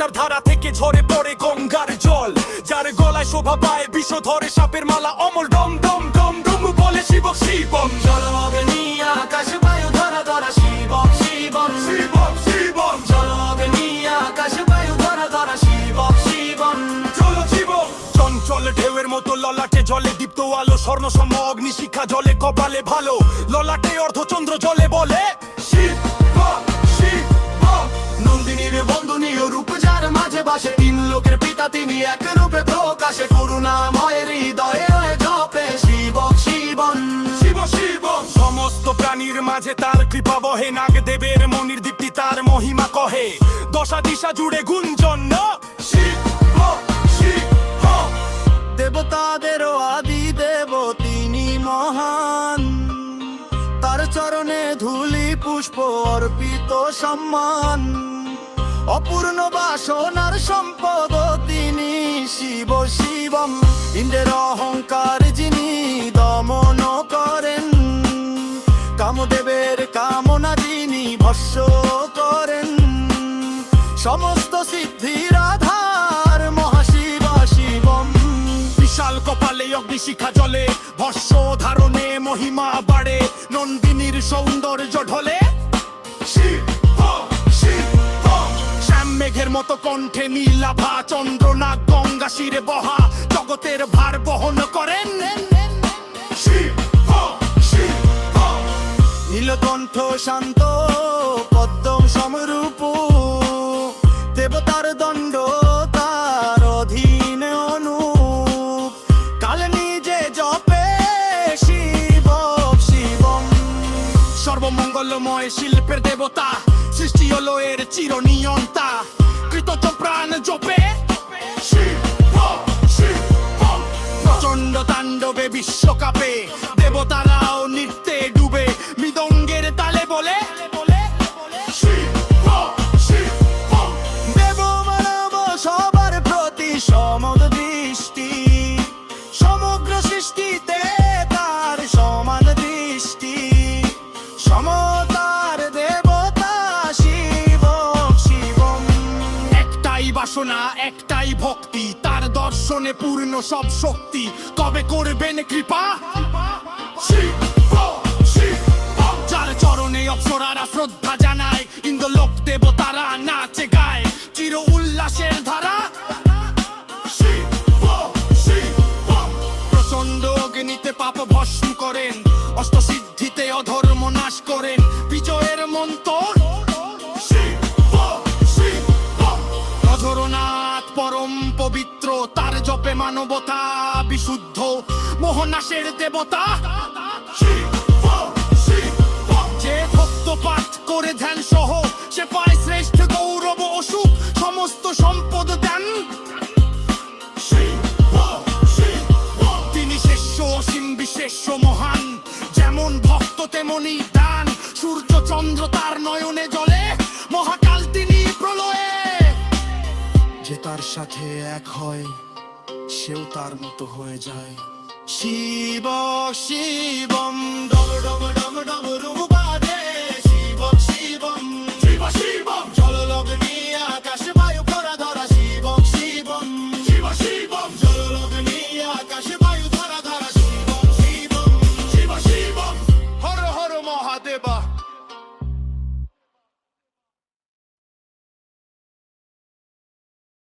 যমুনার ধারা থেকে ঝরে পড়ে গঙ্গার জল, যার গলায় শোভা পায় বিষ ধরে সাপের মালা অমল ডম ডম ডম ডম বলে শিব শিবম। জল অগ্নি আকাশ বায়ু ধরা ধরা শিবম শিবম শিবম শিবম জল অগ্নি আকাশ বায়ু ধরা ধরা শিবম শিবম। চলো জীবন চঞ্চল ঢেউয়ের মতো ললাটে জলে দীপ্ত আলো, স্বর্ণ সম অগ্নি শিখা জলে কপালে ভালো, ললাটে অর্ধচন্দ্র জলে বলে শিব শিব। নন্দিনীর বন্ধনীয় রূপ যার মাঝে বাসে, তিন লোকের পিতা তিনি এক রূপে প্রকাশে, করুণাময়ের হৃদয়ে জপে শিব শিবন শিব শিব। সমস্ত প্রাণীর মাঝে তার কৃপা বহে, নাগদেবের মনির দীপ্তি তার মহিমা কহে, দশা দিশা জুড়ে গুঞ্জন শিব শিব। দেবতাদেরও আদি দেব তিনি মহান, তার চরণে ধুলি পুষ্প অর্পিত সম্মান, অপূর্ণ বাসনার সম্পদ তিনি শিব শিবম। ইন্দ্রের অহংকার যিনি দমন করেন, কামদেবের কামনা যিনি ভস্য করেন, সমস্ত সিদ্ধির আধার মহাশিব শিবম। বিশাল কপালে অগ্নিশিখা জলে, ভস্য ধারণে মহিমা বাড়ে, নন্দিনীর সৌন্দর্য ঢলে শিব শিব। শ্যাম মেঘের মতো কণ্ঠে নীলাভা, চন্দ্রনাগ গঙ্গা শিরে বহা, জগতের ভার বহন করেন শিব শিব। নীলকণ্ঠ শান্ত পদ্ম সমরূপ, দেবতার দণ্ড তার অধীন অনুপ, কাল নিজে জপে শিব শিবম। সর্বমঙ্গলময় শিল্পের দেবতা, সৃষ্টি হলো এর চিরনিয়ন্তা, কৃতজ্ঞ প্রাণ জপে শিব শিব। প্রচণ্ড তাণ্ডবে বিশ্বকাপে, দেবতারাও নৃত্যে ডুবে, মৃদঙ্গের তালে বলে শিব শিব। দেব মানব সবার প্রতি সমদ দৃষ্টি, সমগ্র সৃষ্টিতে তার সমান দৃষ্টি, সমতার দেবতা শিব শিবম। একটাই বাসনা একটাই ভক্তি, তার দর্শনে পূর্ণ সব শক্তি, কবে করবেন কৃপা শিব শিব। যার চরণে অপ্সরারা শ্রদ্ধা জানায়, ইন্দ্রলোক দেবতারা নাচে গায়, চির উল্লাসের ধারা শিব শিব। প্রচন্ড অগ্নিতে পাপ ভস্ম করেন, অষ্টসিদ্ধিতে অধর্ম নাশ করেন, বিজয়ের মন্তর শিব শিব। অধরনাথ পরম পবিত্র, তার জপে মানবতা বিশুদ্ধ, মোহনাশের দেবতা শিব শিব। যে ভক্ত পাঠ করে ধ্যান সহ, সে পায় শ্রেষ্ঠ গৌরব ও সুখ, সমস্ত সম্পদ দেন শিব শিব। তিনি শেষ্য অসীম বিশেষ মহান, যেমন ভক্ত তেমনি দান, সূর্য চন্দ্র তার নয়নে জ্বলে, মহাকাল তিনি প্রলয়ে। যে তার সাথে এক হয় সেও তার মতো হয়ে যায় শিব শিবম। ডম ডম ডম ডম রূপাদে শিব শিবম শিব শিবম জল অগ্নি আকাশ বায়ু ধরা ধরা শিব শিবম শিব শিবম জল অগ্নি আকাশ বায়ু ধরা ধরা শিব শিবম শিব শিবম। হর হর মহাদেবা।